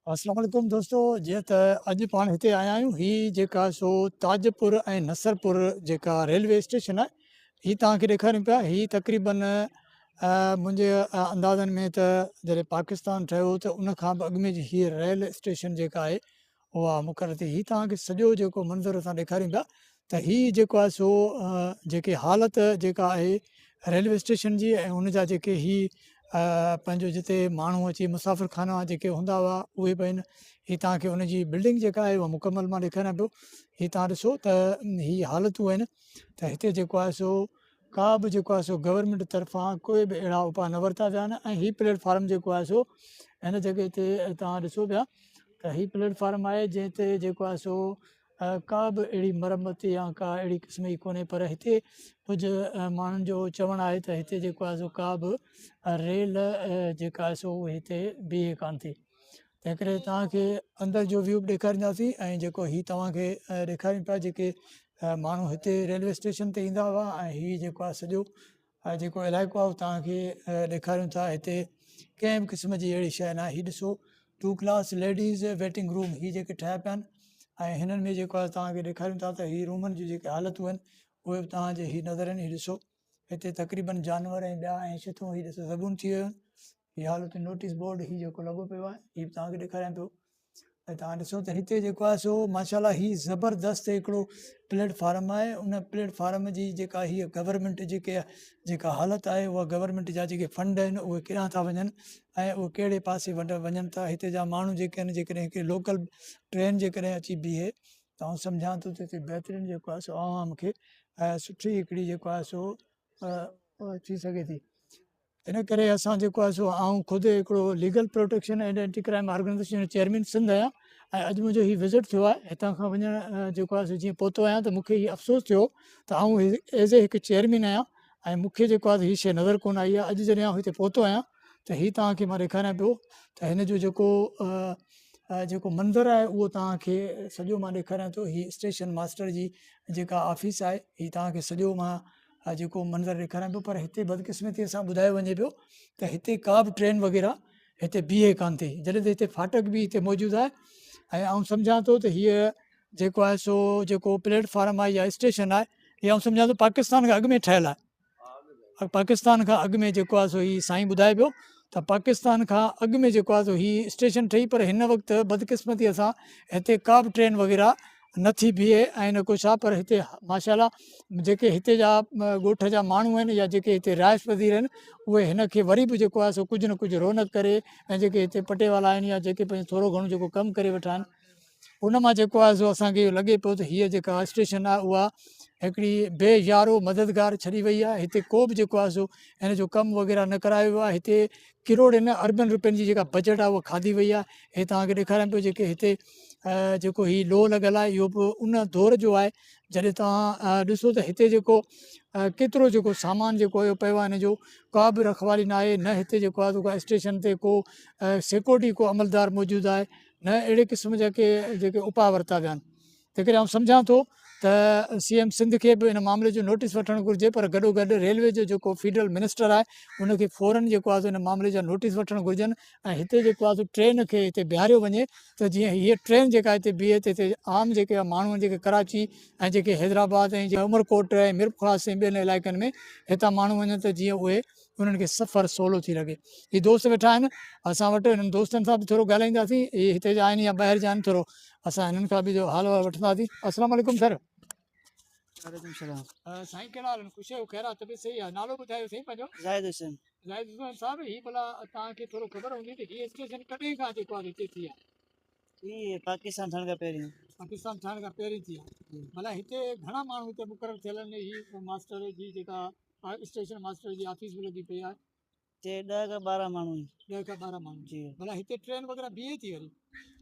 अस्सलाम वालेकुम दोस्तों। जीअं त अॼु पाण हिते आया आहियूं, हीअ जेका सो ताजपुर ऐं नसरपुर जेका रेलवे स्टेशन आहे, हीअ तव्हांखे ॾेखारियूं पिया। हीअ तक़रीबन मुंहिंजे अंदाज़नि में त जॾहिं पाकिस्तान ठहियो त उन खां बि अॻु में हीअ रेल स्टेशन जेका आहे उहा मुक़ररु थी। हीअ तव्हांखे सॼो जेको मंज़रु असां ॾेखारियूं पिया त हीअ जेको आहे सो जेकी हालति जेका आहे रेलवे स्टेशन जी ऐं उन जा जेके पंहिंजो जिते माण्हू अची मुसाफ़िर खाना जेके हूंदा हुआ उहे बि आहिनि। हीअ तव्हांखे उनजी बिल्डिंग जेका आहे उहा मुकमल मां ॾेखारियां पियो। हीअ तव्हां ॾिसो त हीअ हालतूं आहिनि त हिते जेको आहे सो का बि जेको आहे सो गवर्नमेंट तरफ़ां कोई बि अहिड़ा उपाउ न वरिता विया आहिनि। ऐं हीअ प्लेटफॉर्म जेको आहे सो हिन जॻह ते तव्हां ॾिसो पिया त हीअ प्लेटफॉर्म आहे जंहिं ते जेको आहे सो का बि अहिड़ी मरम्मत या का अहिड़ी क़िस्म जी कोन्हे। पर हिते कुझु माण्हुनि जो चवणु आहे त हिते जेको आहे सो का बि रेल जेका आहे सो उहे हिते बीहे कान थी। तंहिं करे तव्हांखे अंदरि जो व्यू बि ॾेखारींदासीं ऐं जेको हीअ तव्हांखे ॾेखारियूं पिया जेके माण्हू हिते रेलवे स्टेशन ते ईंदा हुआ। ऐं हीअ जेको आहे सॼो जेको इलाइक़ो आहे उहो तव्हांखे ॾेखारियूं था। हिते कंहिं बि क़िस्म जी अहिड़ी शइ न आहे। हीअ ॾिसो 2 क्लास लेडीज़ वेटिंग रूम हीअ जेके ठाहिया पिया आहिनि ऐं हिननि में जेको आहे तव्हांखे ॾेखारियूं था त हीअ रूमनि जी जेके हालतूं आहिनि उहे बि तव्हांजे हीअ नज़र आहिनि। हीअ ॾिसो हिते तक़रीबन जानवर ऐं ॿिया ऐं शिथूं हीअ ॾिसो सगुन थी वियूं आहिनि। हीअ हालत नोटिस बोर्ड हीअ जेको लॻो पियो आहे हीअ बि तव्हांखे ॾेखारियां पियो। ऐं तव्हां ॾिसो त हिते जेको आहे सो माशाला हीअ ज़बरदस्त हिकिड़ो प्लेटफार्म आहे। उन प्लेटफार्म जी जेका हीअ गवर्नमेंट जेका हालत आहे उहा गवर्नमेंट जा जेके फंड आहिनि उहे किथां था वञनि ऐं उहे कहिड़े पासे वञनि था। हिते जा माण्हू जेके आहिनि जेकॾहिं हिकिड़ी लोकल ट्रेन जेकॾहिं अची बीहे त आउं सम्झां थो त हिते बहितरीनु जेको आहे सो आवाम खे सुठी हिकिड़ी जेको आहे सो थी सघे थी। इन करे असां जेको आहे सो आउं ख़ुदि हिकिड़ो legal protection and anti crime organisation जो चेयरमैन सिंध आहियां। ऐं अॼु मुंहिंजो हीउ विज़िट थियो आहे हितां खां वञणु जेको आहे सो जीअं पहुतो आहियां त मूंखे हीउ अफ़सोस थियो त आउं एज़ ए हिकु चेयरमैन आहियां ऐं मूंखे जेको आहे हीअ शइ नज़र कोन आई आहे। अॼु जॾहिं आउं हिते पहुतो आहियां त हीअ तव्हांखे मां ॾेखारियां पियो त हिन जो जेको मंज़रु आहे उहो तव्हांखे सॼो मां ॾेखारियां थो। हीअ स्टेशन मास्टर जी जेका ऑफिस आहे हीअ तव्हांखे सॼो मां जेको मंज़रु ॾेखारियां पियो। पर हिते बदकिस्मतीअ सां ॿुधायो वञे पियो त हिते का बि ट्रेन वग़ैरह हिते बीहे कान थी, जॾहिं त हिते फाटक बि हिते मौजूदु आहे। ऐं आउं सम्झां थो त हीअ जेको आहे सो जेको प्लेटफॉर्म आहे या स्टेशन आहे हीअ आउं सम्झां थो पाकिस्तान खां अॻु में ठहियलु आहे। पाकिस्तान खां अॻु में जेको आहे सो हीअ साईं ॿुधाए पियो त पाकिस्तान खां अॻु में जेको आहे सो हीअ स्टेशन ठही। पर हिन वक़्तु बदकिस्मतीअ सां हिते का बि ट्रेन वग़ैरह नथी बीहे ऐं न कुझु आहे। पर हिते माशाला जेके हिते जा ॻोठ जा माण्हू आहिनि या जेके हिते रिहाइश पज़ीर आहिनि उहे हिन खे वरी बि जेको आहे सो कुझु न कुझु रौनक करे ऐं जेके हिते पटेवाला आहिनि या जेके पंहिंजो थोरो घणो जेको कमु करे वेठा आहिनि उन मां जेको आहे सो असांखे इहो लॻे पियो त हीअ जेका स्टेशन आहे उहा हिकिड़ी बेयारो मददगार छॾी वई आहे। हिते को बि जेको आहे सो हिन जो कमु वग़ैरह न करायो वियो आहे। हिते किरोड़ न अरबनि रुपयनि जी जेका बजट आहे उहा खाधी वई आहे। हे तव्हांखे ॾेखारियां पियो जेके हिते जेको हीउ लो लॻल आहे इहो बि उन दौर जो आहे। जॾहिं तव्हां ॾिसो त हिते जेको केतिरो जेको सामान जेको इहो पियो आहे हिन जो का बि रखवाली न आहे। न हिते जेको आहे उहा स्टेशन ते को सिक्योरिटी को अमलदार मौजूदु आहे न अहिड़े क़िस्म जा जेके उपाउ वरिता विया आहिनि। तंहिं करे आउं सम्झां थो त CM सिंध खे बि इन मामले जो नोटिस वठणु घुरिजे। पर गॾो गॾु रेलवे जो जेको फेडरल मिनिस्टर आहे उनखे फ़ौरन जेको आहे हिन मामले जा नोटिस वठणु घुरिजनि ऐं हिते जेको आहे ट्रेन खे हिते बीहारियो वञे त जीअं हीअ ट्रेन जेका हिते बीहे त हिते आम जेके माण्हू आहिनि जेके कराची ऐं जेके हैदराबाद ऐं जीअं उमरकोट ऐं मिरख़ास ऐं ॿियनि इलाइक़नि में हितां माण्हू वञनि त जीअं उहे उन्हनि खे सफ़रु सवलो थी लॻे। हीअ दोस्त वेठा आहिनि असां वटि, हिननि दोस्तनि सां बि थोरो ॻाल्हाईंदासीं। इहे हिते जा आहिनि या ॿाहिरि जा आहिनि, थोरो असां हिननि खां बि जो हाल वाल वठंदासीं। अस्सलाम वालेकुम सर। वालेकुम सलाम। साईं कहिड़ा हाल आहिनि? ख़ुशि आहियो? ख़ैर आहे? तबियत सही आहे? नालो ॿुधायो साईं पंहिंजो। ज़ाहिद हुसैन। ज़ाहिद हुसैन साहिबु, हीअ भला तव्हांखे थोरो ख़बर हूंदी त हीअ स्टेशन कॾहिं खां जेको आहे हिते थी आहे? ये पाकिस्तान ठहण खां पहिरियों। पाकिस्तान ठहण खां पहिरीं थी आहे। भला हिते घणा माण्हू हिते मुक़ररु थियल आहिनि? हीअ मास्टर जी जेका स्टेशन मास्टर जी ऑफिस बि लॻी पई आहे। ते 10 खां 12 माण्हू आहिनि। 10 खां 12 माण्हू जी। भला हिते ट्रेन वग़ैरह बीहे थी वरी?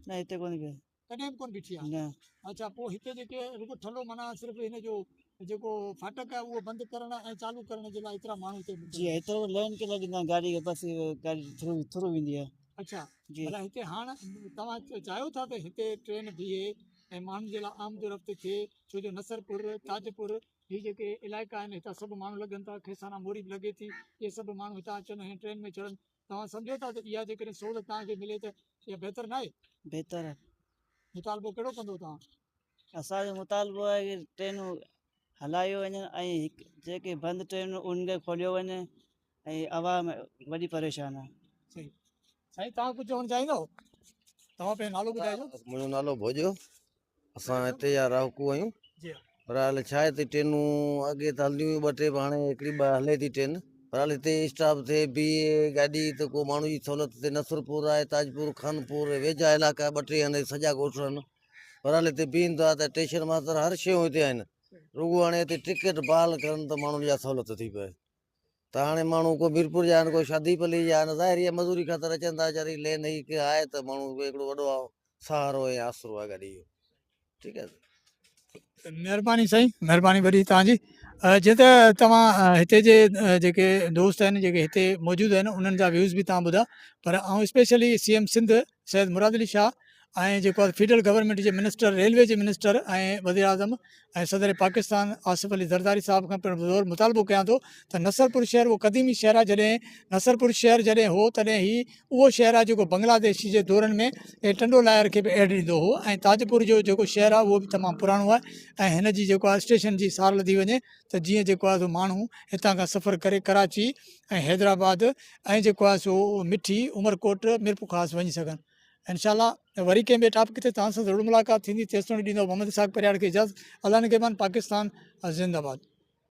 न हिते कोन पियो। कॾहिं बि कोन बीठी आहे? न। अच्छा, पोइ हिते जेके रुॻो ठलो माना सिर्फ़ु हिन जो जेको फाटक आहे उहो बंदि करण ऐं चालू करण जे लाइ एतिरा माण्हू हिते जी हिते लाइन के लॻंदा आहिनि, गाॾी के बस गाॾी थ्रू वेंदी आहे। अच्छा जी। भला हिते हाणे तव्हां चाहियो था त हिते ट्रेन बीहे ऐं माण्हुनि जे लाइ आमद रफ़्त थिए? छो जो नसरपुर ताजपुर हीअ जेके इलाइक़ा आहिनि हितां सभु माण्हू लॻनि था, खेसाना मोरी बि लॻे थी, इहे सभु माण्हू हितां अचनि ऐं ट्रेन में चढ़नि। तव्हां सम्झो था त इहा जेकॾहिं सहूलियत तव्हांखे मिले त इहा बहितर न आहे? बहितर आहे। मुतालबो कहिड़ो कंदो तव्हां? असांजो मुतालबो आहे की ट्रेनूं हलायूं वञनि ऐं जेके बंदि ट्रेनूं उनखे खोलियो वञे ऐं आवाम वॾी परेशान आहे। सही। साईं तव्हां कुझु चवणु चाहींदव? तव्हां पंहिंजो नालो ॿुधाइजो। मुंहिंजो नालो भोजो, असां हिते जा रहाकू आहियूं। जी हा। पर हाल छा आहे हिते ट्रेनूं अॻे त हलंदियूं हुयूं ॿ टे, पर हाणे हिकिड़ी ॿ हले थी ट्रेन। पर हाल हिते स्टॉप थिए बीहे गाॾी त को माण्हू जी सहूलियत हिते नसरपुर आहे, ताजपुर, खानपुर, वेझा इलाइक़ा ॿ टे आहिनि सॼा ॻोठ आहिनि। पर हाल हिते बीहनि था त स्टेशन मास्तर हर शयूं हिते आहिनि। रुॻो हाणे हिते टिकट बहाल करनि त माण्हुनि जा सहूलियत थी पए। त हाणे माण्हू को मीरपुर जा आहिनि, को शादी पली जा आहिनि, ज़ाहिर आहे मज़ूरी ख़ातिर अचनि था वीचारी लेन ही की आहे त माण्हू हिकिड़ो वॾो सहारो ऐं आसरो आहे गाॾी जो। ठीकु आहे। महिरबानी साईं, महिरबानी वॾी तव्हांजी। जीअं त तव्हां हिते जे जेके दोस्त आहिनि जेके हिते मौजूदु आहिनि उन्हनि जा व्यूज़ बि तव्हां ॿुधा, पर ऐं स्पेशली CM सिंध सैयद मुराद अली शाह ऐं जेको आहे फेडरल गवर्नमेंट जे मिनिस्टर, रेलवे जे मिनिस्टर ऐं वज़ीर आज़म ऐं सदर पाकिस्तान आसिफ अली ज़रदारी साहिब खां पिणु ज़ोर मुतालबो कयां थो त नसरपुर शहर उहो क़दीमी शहर आहे। जॾहिं नसरपुर शहर जॾहिं हो तॾहिं ही उहो शहर आहे जेको बांग्लादेश जे दौरनि में टंडो लायर खे बि एड ॾींदो हो, ऐं ताजपुर जो जेको शहर आहे उहो बि तमामु पुराणो आहे। ऐं हिन जी जेको आहे स्टेशन जी सार लधी वञे त जीअं जेको आहे सो माण्हू हितां खां सफ़र करे कराची ऐं हैदराबाद ऐं जेको आहे सो मिठी, उमरकोट, मिरपुखास वञी सघनि। इंशाल्लाह वरी कंहिं ॿिए टॉपिक ते तव्हां सां ज़रूरु मुलाक़ात थींदी। तेसिताईं ॾींदो मोहम्मद इसाक़ परियार खे इजाज़त। अल्लाह ने के पाकिस्तान ज़िंदाबाद।